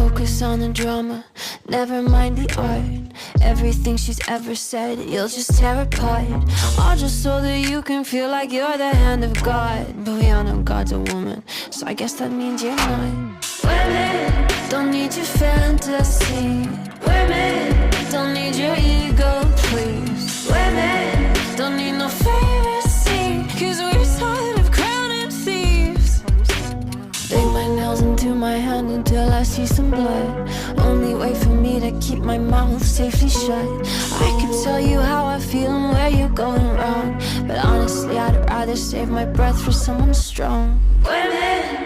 focus on the drama, never mind the art. Everything she's ever said, you'll just tear apart. All just so that you can feel like you're the hand of God. But we all know God's a woman, so I guess that means you're not. Women don't need your fantasy. Women don't need your ego, please. Women don't need no favorite scene, 'cause we're tired of crowning thieves. Dig my nails into my hand until I see some blood. Only way for me to keep my mouth safely shut. I could tell you how I feel and where you're going wrong, but honestly I'd rather save my breath for someone strong. Women